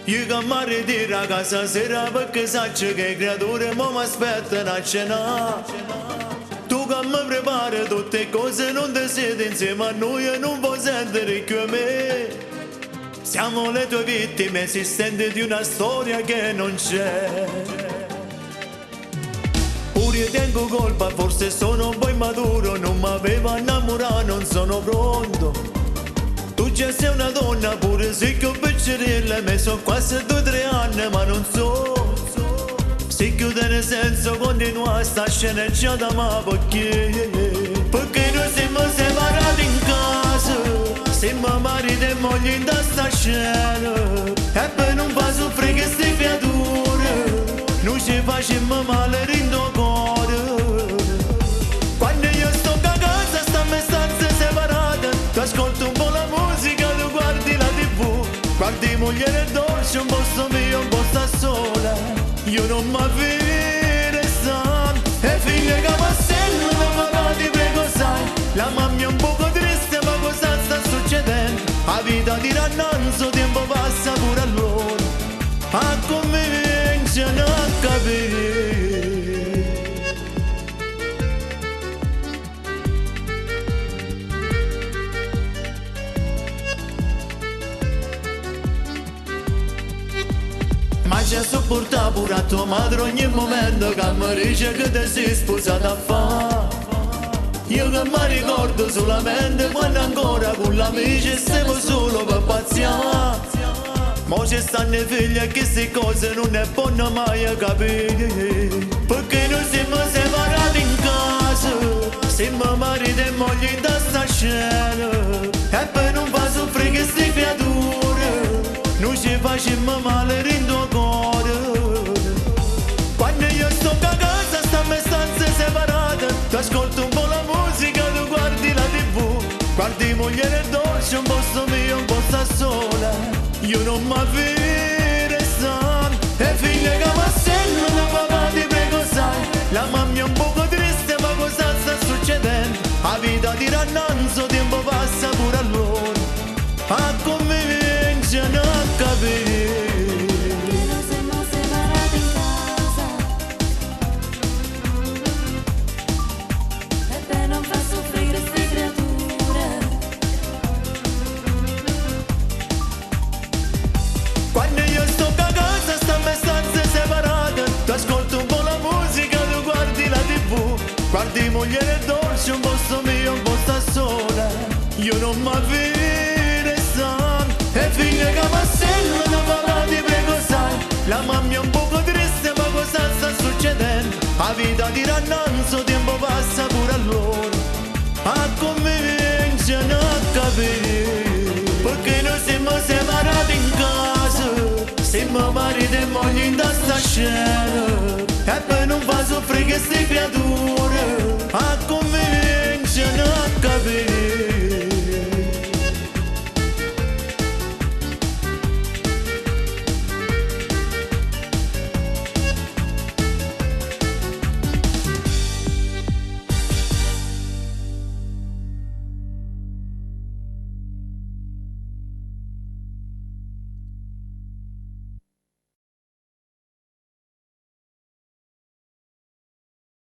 Io che mi ritiro a casa sera perché saggio che creature mo mi aspettano a cena. Tu che mi prepari tutte cose non ti siedi insieme a noi e non puoi sentire più a me. Siamo le tue vittime esistenti di una storia che non c'è. Pure io tengo colpa, forse sono un po' immaturo, non mi avevo innamorato, non sono pronto. Tu già sei una donna, pure se che ho piccerella, me sono quasi 2-3 anni, ma non so. Se chiude nel senso continua sta sceneggiata, ma perché? Perché noi siamo separati in casa, siamo marito e moglie in sta scena. E per non fa soffrire queste creature, noi ci facciamo male rindo cuore. Quando io sto a casa, sta in stanze separate, tu ascolti un po' la musica, tu guardi la TV, guardi moglie e dolce, un posto mio, un po' sta sola. Io non mi avvire sta, e figlia che passello da papà ti prego sai, la mamma è un poco triste ma cosa sta succedendo? La vita di rannanzo, tempo passa pure a loro, a cominciano a capire. Ma ci sopporta pure a tua madre ogni momento che mi dice che ti sei sposata a fa. Io che mi ricordo solamente quando ancora con l'amici stiamo solo per pazziare. Ma ci stanno i figli e queste cose non è buono mai a capire. Perché noi siamo separati in casa, siamo marito e moglie in sta scena. E per non far soffrire queste creature, noi ci facciamo male rindo cuore. Quando io sto a casa, stiamo in stanze separate, tu ascolti un po' la musica, tu guardi la TV, guardi moglie e dolce, un posto mio, un po' sta sola. Io non mi avvire sta, e figlia che passello da papà ti prego sai, la mamma è un poco triste ma cosa sta succedendo? La vita di rannanzo, tempo passa pure a loro, a cominciano a capire. Noi siamo separati in casa, e per non far soffrire ste creature. Quando io sto a casa, stiamo in stanze separate, tu ascolti un po' la musica, tu guardi la TV, guardi moglie e dolce, un posto mio, un po' sta sola. Io non mi avvire sta, e figlia che passello da papà ti prego sai, la mamma è un poco triste ma cosa sta succedendo? La vita di rannanzo, tempo passa pure a loro, a cominciano a capire. Perché noi siamo separati in casa, siamo marito e moglie in sta scena. E per non far soffrire queste creature,